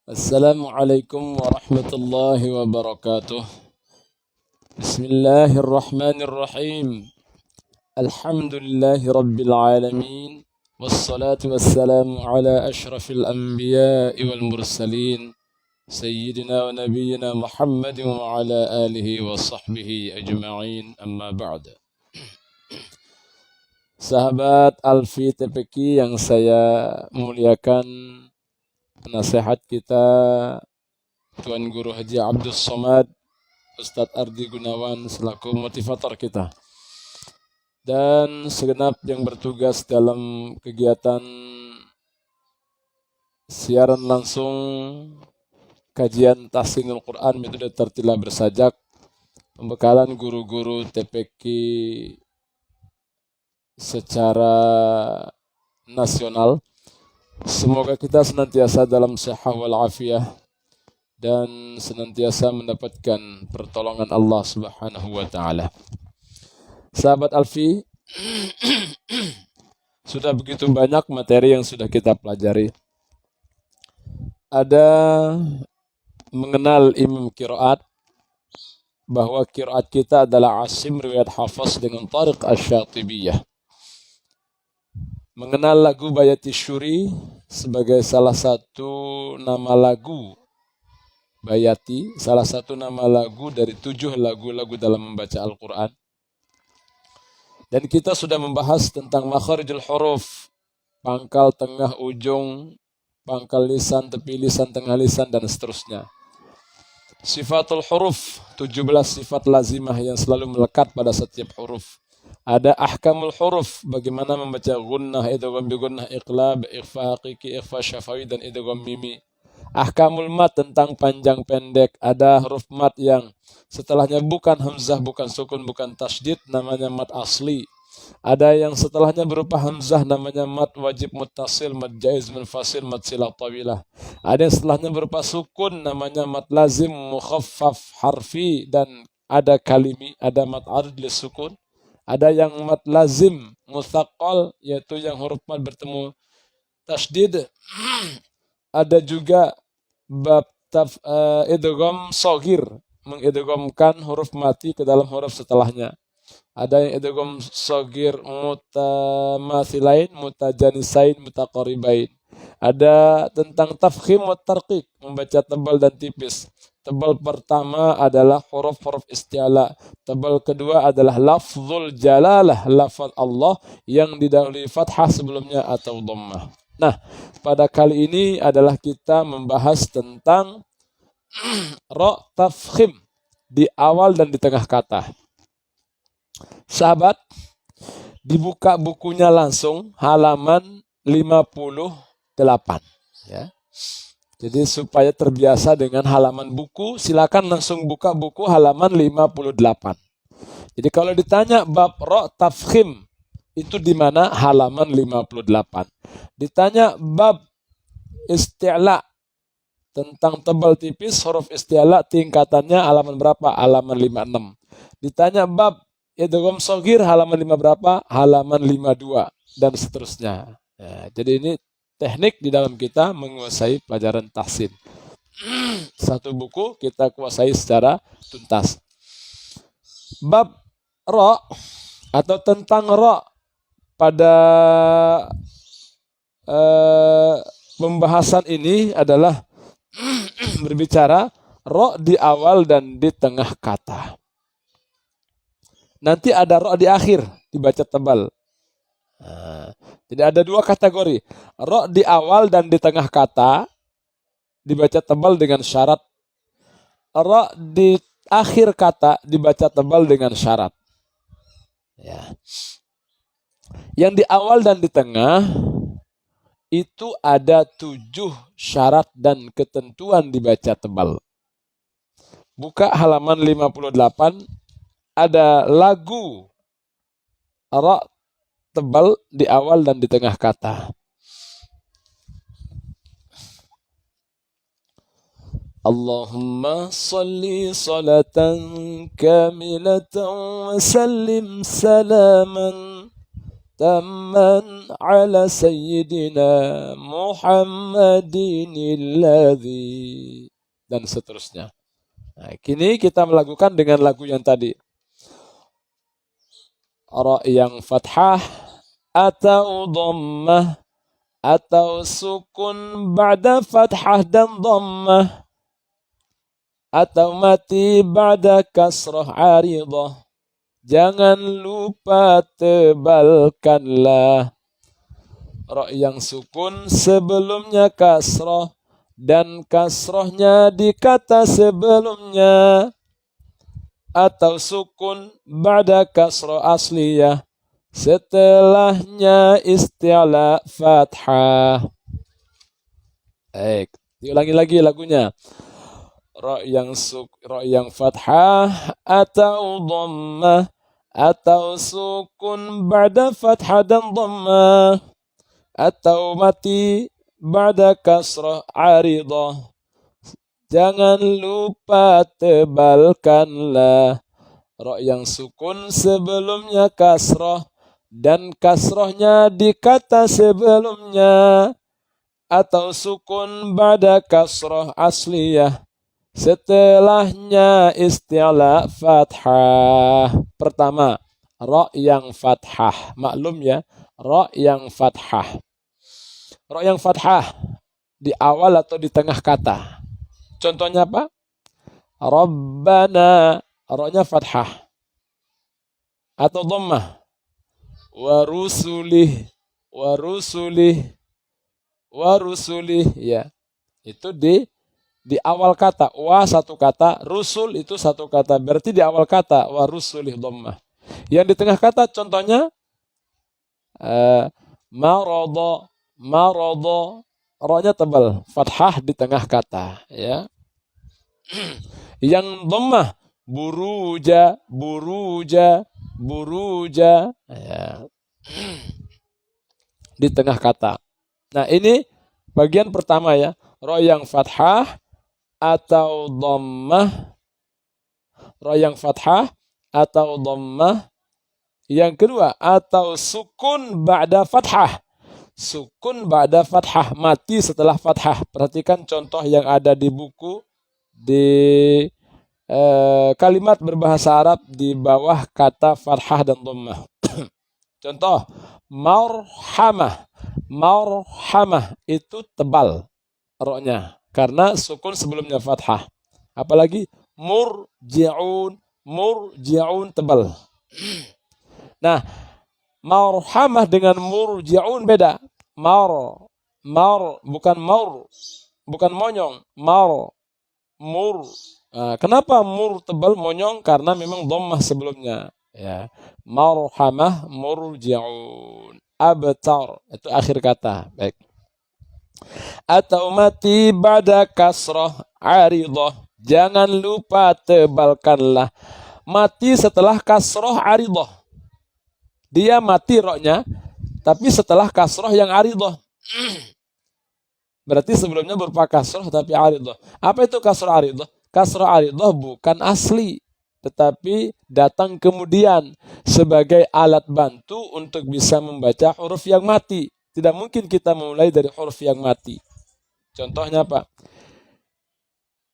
Assalamualaikum warahmatullahi wabarakatuh. Bismillahirrahmanirrahim. Alhamdulillahi rabbil alamin. Wassalatu wassalamu ala ashrafil anbiya'i wal mursalin. Sayyidina wa nabiyyina Muhammadin wa ala alihi wa sahbihi ajma'in. Amma ba'd. Sahabat Alfi TPQ yang saya muliakan, nasihat kita Tuan Guru Haji Abdus Somad Ustadz Ardi Gunawan selaku motivator kita, dan segenap yang bertugas dalam kegiatan siaran langsung kajian tahsinul Quran metode tertila bersajak, pembekalan guru-guru TPQ secara nasional. Semoga kita senantiasa dalam sehat wal afiyah dan senantiasa mendapatkan pertolongan Allah Subhanahu wa taala. Sahabat Alfi, sudah begitu banyak materi yang sudah kita pelajari. Ada mengenal Imam Qiraat, bahwa qiraat kita adalah Asim riwayat Hafs dengan Tariq Asy-Syatibiyah. Mengenal lagu Bayati Syuri sebagai salah satu nama lagu Bayati, salah satu nama lagu dari 7 lagu-lagu dalam membaca Al-Quran. Dan kita sudah membahas tentang makharijul huruf, pangkal, tengah, ujung, pangkal lisan, tepi lisan, tengah lisan, dan seterusnya. Sifatul huruf, 17 sifat lazimah yang selalu melekat pada setiap huruf. Ada ahkamul huruf, bagaimana membaca gunnah, idgham bi gunnah, iqlab, ikhfa haqiqi, ikhfa syafawi, dan idgham mimi. Ahkamul mat, tentang panjang pendek. Ada huruf mat yang setelahnya bukan hamzah, bukan sukun, bukan tasydid, namanya mat asli. Ada yang setelahnya berupa hamzah, namanya mat wajib muttasil, mat jaiz munfasil, mat silah tawilah. Ada yang setelahnya berupa sukun, namanya mat lazim, mukhaffaf, harfi, dan ada kalimi. Ada mat arid lis sukun. Ada yang mat lazim mutsaqqal, yaitu yang huruf mat bertemu tasydid. Ada juga bab idgham shaghir, mengidghamkan huruf mati ke dalam huruf setelahnya. Ada yang idgham shaghir mutamathilain, mutajanisain, mutaqaribain. Ada tentang tafkhim wa tarqiq, membaca tebal dan tipis. Tebal pertama adalah huruf-huruf isti'la. Tebal kedua adalah lafzul jalalah, lafaz Allah yang didahului fathah sebelumnya atau dhammah. Nah, pada kali ini adalah kita membahas tentang ra tafkhim di awal dan di tengah kata. Sahabat, dibuka bukunya langsung halaman 58 ya. Jadi supaya terbiasa dengan halaman buku, silakan langsung buka buku halaman 58. Jadi kalau ditanya bab ra tafkhim itu di mana? Halaman 58. Ditanya bab isti'la, tentang tebal tipis huruf isti'la tingkatannya halaman berapa? Halaman 56. Ditanya bab idgham shaghir halaman 5 berapa? Halaman 52 dan seterusnya. Ya, jadi ini teknik di dalam kita menguasai pelajaran tahsin. Satu buku kita kuasai secara tuntas. Bab ra atau tentang ra pada pembahasan ini adalah berbicara ra di awal dan di tengah kata. Nanti ada ra di akhir, dibaca tebal. Jadi ada 2 kategori. Ra di awal dan di tengah kata dibaca tebal dengan syarat. Ra di akhir kata dibaca tebal dengan syarat. Ya. Yang di awal dan di tengah itu ada 7 syarat dan ketentuan dibaca tebal. Buka halaman 58, ada lagu ra tebal di awal dan di tengah kata. Allahumma salli salatan kamilatan wa sallim salaman tamman ala sayyidina Muhammadin alladhi, dan seterusnya. Nah, kini kita melakukan dengan lagu yang tadi. Ra yang fathah atau dhammah atau sukun ba'da fathah dan dhammah atau mati ba'da kasrah aridah. Jangan lupa tebalkanlah ra yang sukun sebelumnya kasrah dan kasrahnya di kata sebelumnya, atau sukun ba'da kasrah asliyah setelahnya isti'la fathah. Baik, diulangi lagi lagunya. Ra yang fathah atau dhammah atau sukun ba'da fathah dan dhammah atau mati ba'da kasrah aridah. Jangan lupa tebalkanlah ra yang sukun sebelumnya kasrah dan kasrahnya di kata sebelumnya, atau sukun ba'da kasrah asliyah setelahnya isti'la fathah. Pertama, ra yang fathah. Maklum ya, ra yang fathah. Ra yang fathah di awal atau di tengah kata. Contohnya apa? Rabbana, ra-nya fathah. Atau dhammah. Wa rusulih, wa rusulih, wa rusulih, ya. Itu di awal kata. Wa satu kata, rusul itu satu kata. Berarti di awal kata wa rusulih dhammah. Yang di tengah kata contohnya marada, marada, ra-nya tebal, fathah di tengah kata, ya. Yang dhammah buruja, buruja, buruja, ya. Di tengah kata. Nah, ini bagian pertama ya. Ra yang fathah atau dhammah. Ra yang fathah atau dhammah. Yang kedua, atau sukun ba'da fathah. Sukun ba'da fathah, mati setelah fathah. Perhatikan contoh yang ada di buku, di kalimat berbahasa Arab di bawah kata fathah dan dhammah. Contoh, marhamah. Marhamah itu tebal ra-nya karena sukun sebelumnya fathah. Apalagi murji'un, murji'un tebal. Nah, marhamah dengan murji'un beda. Mar bukan maur, bukan monyong, mur. Nah, kenapa mur tebal monyong? Karena memang dhammah sebelumnya. Ya, marhamah murji'un. Abtar itu akhir kata. Baik. Atau mati ba'da kasrah aridah. Jangan lupa tebalkanlah. Mati setelah kasrah aridah. Dia mati ra-nya, tapi setelah kasrah yang aridah. Berarti sebelumnya berupa kasrah tapi aridah. Apa itu kasrah aridah? Kasrah aridah bukan asli, tetapi datang kemudian sebagai alat bantu untuk bisa membaca huruf yang mati. Tidak mungkin kita memulai dari huruf yang mati. Contohnya apa?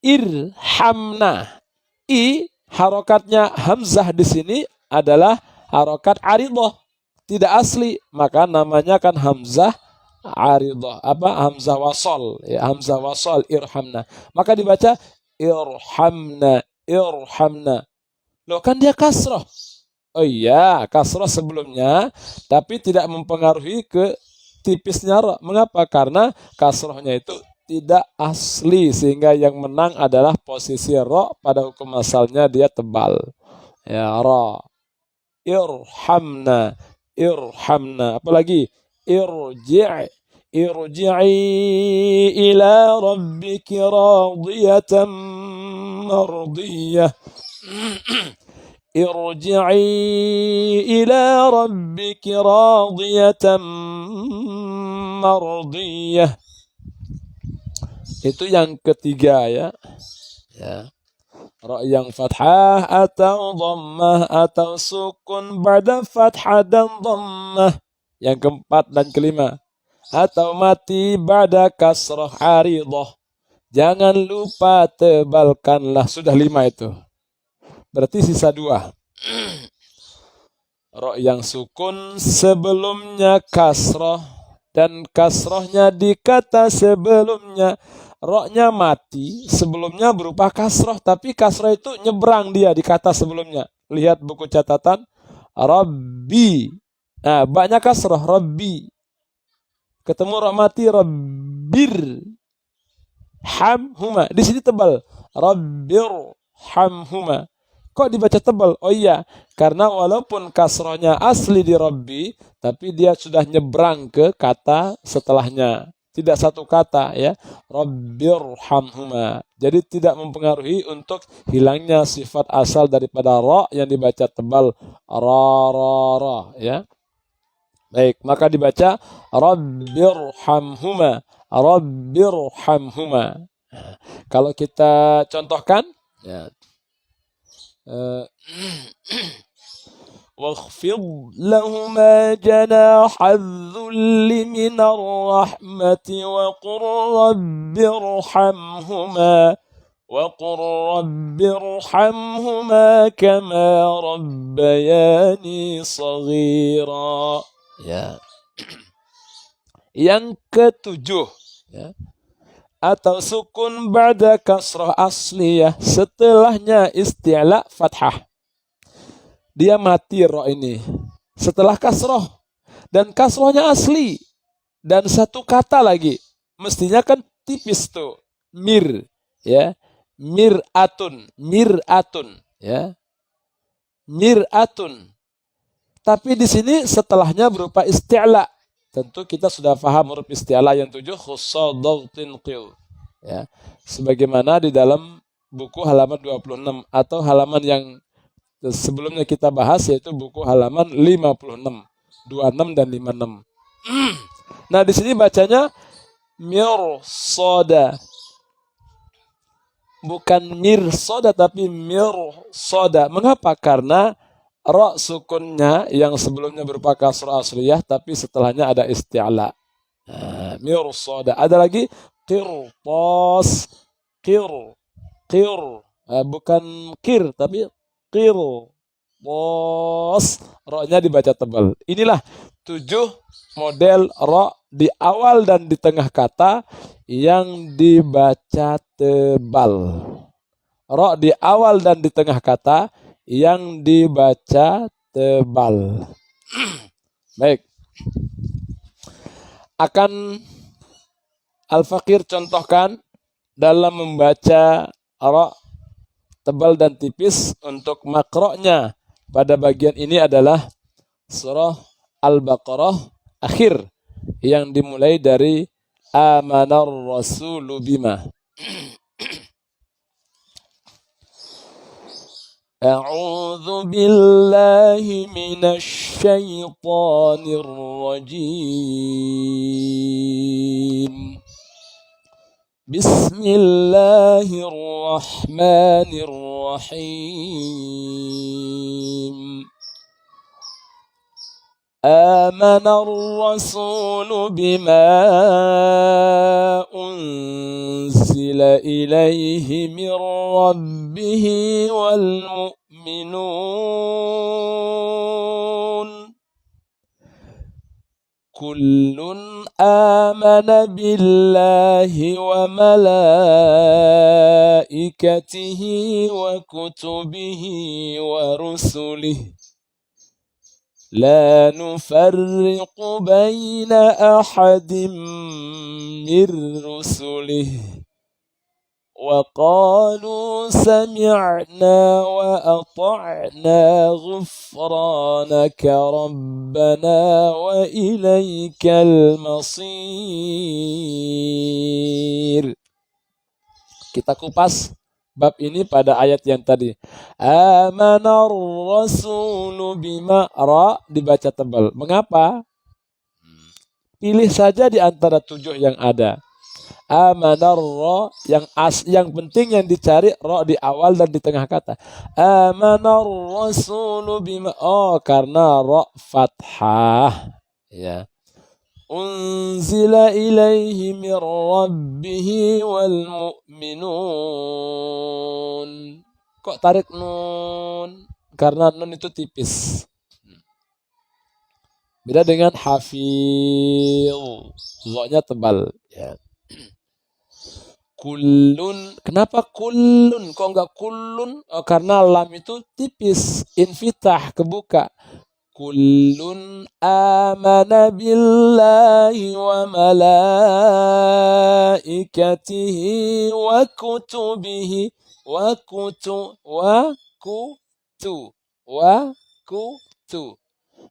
Irhamna. I harokatnya hamzah di sini adalah harokat aridah, tidak asli, maka namanya kan hamzah aridah. Apa? Hamzah wasol. Ya, hamzah wasol irhamna. Maka dibaca irhamna, irhamna. Loh, kan dia kasroh. Oh iya, kasroh sebelumnya, tapi tidak mempengaruhi ke tipisnya ra. Mengapa? Karena kasrohnya itu tidak asli, sehingga yang menang adalah posisi ra. Pada hukum asalnya dia tebal. Ya, ra. Irhamna, irhamna. Apalagi irji', irji'i ila rabbiki radiyatan mardiyah. Irji'i ila rabbiki radiyatan mardiyah. Itu yang ketiga ya. Ya. Ra yang fathah atau dhammah atau sukun ba'da fathah dan dhammah Yang keempat dan kelima. Atau mati ba'da kasrah aridah. Jangan lupa tebalkanlah. Sudah 5 itu. Berarti sisa 2. Ro yang sukun sebelumnya kasroh dan kasrohnya di kata sebelumnya. Roknya mati sebelumnya berupa kasroh, tapi kasroh itu nyebrang dia di kata sebelumnya. Lihat buku catatan. Rabbi. Nah, baknya kasroh. Rabbi. Ketemu rok mati. Rabbir. Hamhuma. Di sini tebal. Rabbir hamhuma. Kok dibaca tebal? Oh iya, karena walaupun kasrohnya asli di Rabbi, tapi dia sudah nyebrang ke kata setelahnya. Tidak satu kata ya. Rabbirhamhuma. Jadi tidak mempengaruhi untuk hilangnya sifat asal daripada ra yang dibaca tebal. Ra ya. Baik, maka dibaca Rabbirhamhuma. Rabbirhamhuma. Kalau kita contohkan ya. واخفض لهما جناح الذل من الرحمة وقل رب ارحمهما كما ربياني صغيرا. Ya. Yang ketujuh ya. Atau sukun ba'da kasrah asliyah, setelahnya isti'la fathah. Dia mati ro ini setelah kasrah dan kasrahnya asli dan satu kata lagi. Mestinya kan tipis tuh. Mir ya. Miratun ya. Miratun. Tapi di sini setelahnya berupa isti'la. Tentu kita sudah paham huruf isti'la yang 7 khusadautin qil. Ya. Sebagaimana di dalam buku halaman 26 atau halaman yang sebelumnya kita bahas yaitu buku halaman 56, 26 dan 56. Nah, di sini bacanya mirsada. Bukan mirsada tapi mirsada. Mengapa? Karena ra sukunnya yang sebelumnya berupa kasrah asliyah tapi setelahnya ada isti'la. Mirsada. Ada lagi qirtas. Bukan kir tapi qirtas. Ra-nya dibaca tebal. Inilah 7 model ra di awal dan di tengah kata yang dibaca tebal. Ra di awal dan di tengah kata yang dibaca tebal. Baik. Akan Al-Fakir contohkan dalam membaca ra tebal dan tipis untuk makroknya pada bagian ini adalah surah Al-Baqarah akhir yang dimulai dari amanar rasulu bima. أعوذ بالله من الشيطان الرجيم بسم الله الرحمن الرحيم آمن الرسول بما أنزل إليه من ربه والمؤمنون كل آمن بالله وملائكته وكتبه ورسله لا نفرق بين أحد من رسله وقالوا سمعنا وأطعنا غفرانك ربنا وإليك المصير. Kita kupas bab ini pada ayat yang tadi. Amanar rasulu bima ra dibaca tebal. Mengapa? Pilih saja di antara 7 yang ada. Amanar ra yang penting yang dicari ra di awal dan di tengah kata. Amanar rasulu bima karena ra fathah Ya. Unzila ilaihi min rabbihi wal mu'minun. Kok tarik nun? Karena nun itu tipis. Beda dengan hafil. Lo-nya tebal. Ya. Kullun. Kenapa kullun? Kok enggak kullun? Oh, karena lam itu tipis. Infitah, kebuka. Kullun amana billahi wa malaikatihi wa kutubihi wa kutu wa kutu wa kutu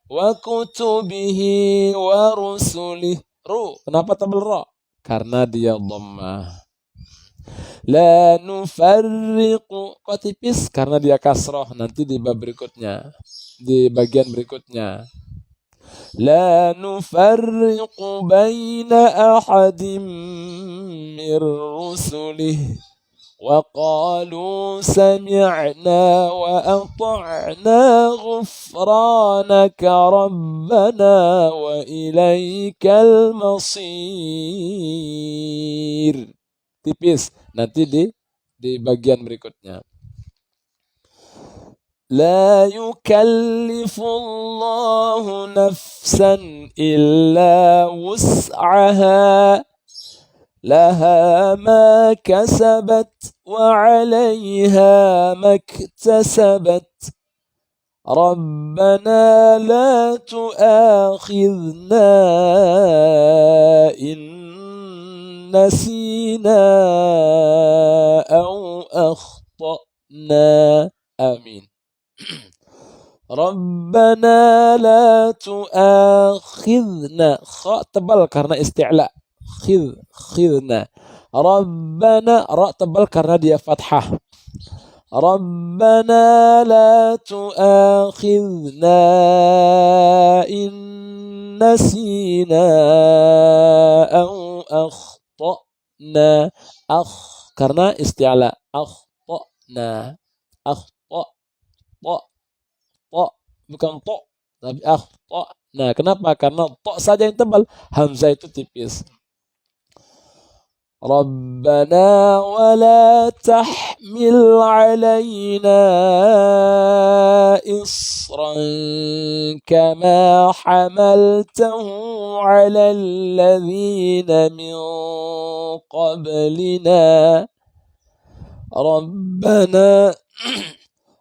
wa kutubihi wa rusulih. Kenapa tebal ro? Karena dia dhammah. La nufarriqu. Kok tipis? Karena dia kasroh. Nanti di bab berikutnya, di bagian berikutnya. La nufarriqu baina ahadim mir rusulih wa qalu sami'na wa ata'na ghufranaka rabbana wa ilaikal masir. Tipis nanti di bagian berikutnya. La yukallifullahu nafsan illa wus'aha laha ma kasabat wa 'alayha maktasabat. Rabbana la tu'akhidna in nasina au akhtana. Amin. Rabbana la tu'akhidna. Kha tebal karena isti'la. Khidna. Rabbana, ra tebal karena dia fathah. Rabbana la tu'akhidna in nasina au akhtana. Karena isti'la. Akhtana. Bukan to, tapi to. Nah, kenapa? Karena to saja yang tebal, hamzah itu tipis. Rabbana wa la tahmil alaina isran kama hamaltahu ala alladhina min qablina.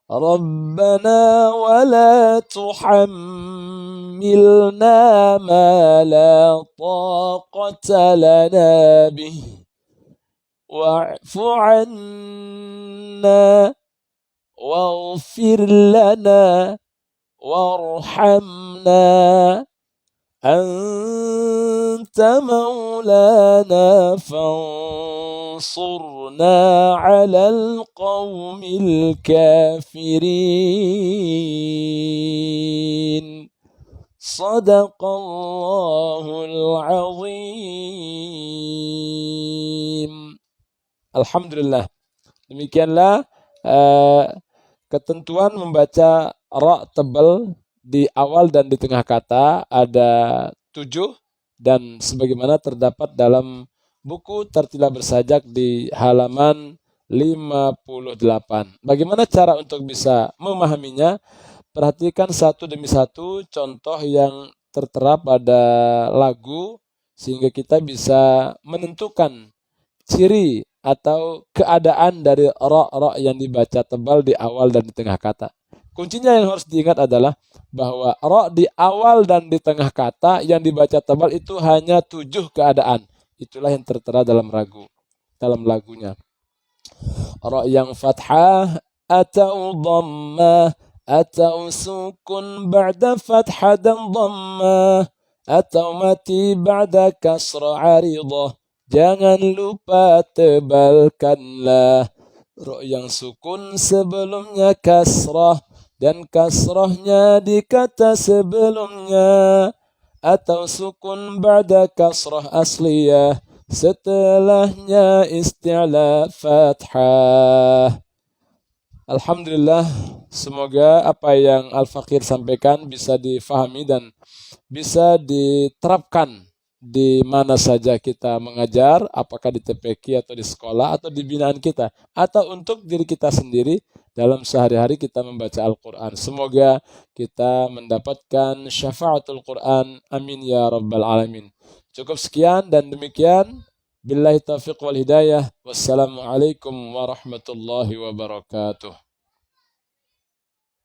Rabbana wa la tuhammilna ma la taqata lana bih wa'fu 'anna waghfir lana warhamna anta maulana fansurna 'alal qawmil kafirin. Sadaqallahul azim. Alhamdulillah. Demikianlah ketentuan membaca ra tebal di awal dan di tengah kata. Ada 7 dan sebagaimana terdapat dalam buku Tartila Bersajak di halaman 58. Bagaimana cara untuk bisa memahaminya? Perhatikan satu demi satu contoh yang tertera pada lagu sehingga kita bisa menentukan ciri atau keadaan dari ra yang dibaca tebal di awal dan di tengah kata. Kuncinya yang harus diingat adalah bahwa ra di awal dan di tengah kata yang dibaca tebal itu hanya 7 keadaan. Itulah yang tertera dalam lagunya. Ra yang fathah atau dhammah atau sukun ba'da fathah dan dhammah atau mati ba'da kasrah 'aridah. Jangan lupa tebalkanlah ra yang sukun sebelumnya kasrah dan kasrahnya di kata sebelumnya atau sukun ba'da kasrah asliyah setelahnya isti'la fathah. Alhamdulillah, semoga apa yang Al-Fakir sampaikan bisa difahami dan bisa diterapkan di mana saja kita mengajar, apakah di TPQ atau di sekolah atau di binaan kita, atau untuk diri kita sendiri dalam sehari-hari kita membaca Al-Quran. Semoga kita mendapatkan syafaatul Quran. Amin ya rabbal alamin. Cukup sekian dan demikian. Billahi taufiq wal hidayah. Wassalamualaikum warahmatullahi wabarakatuh.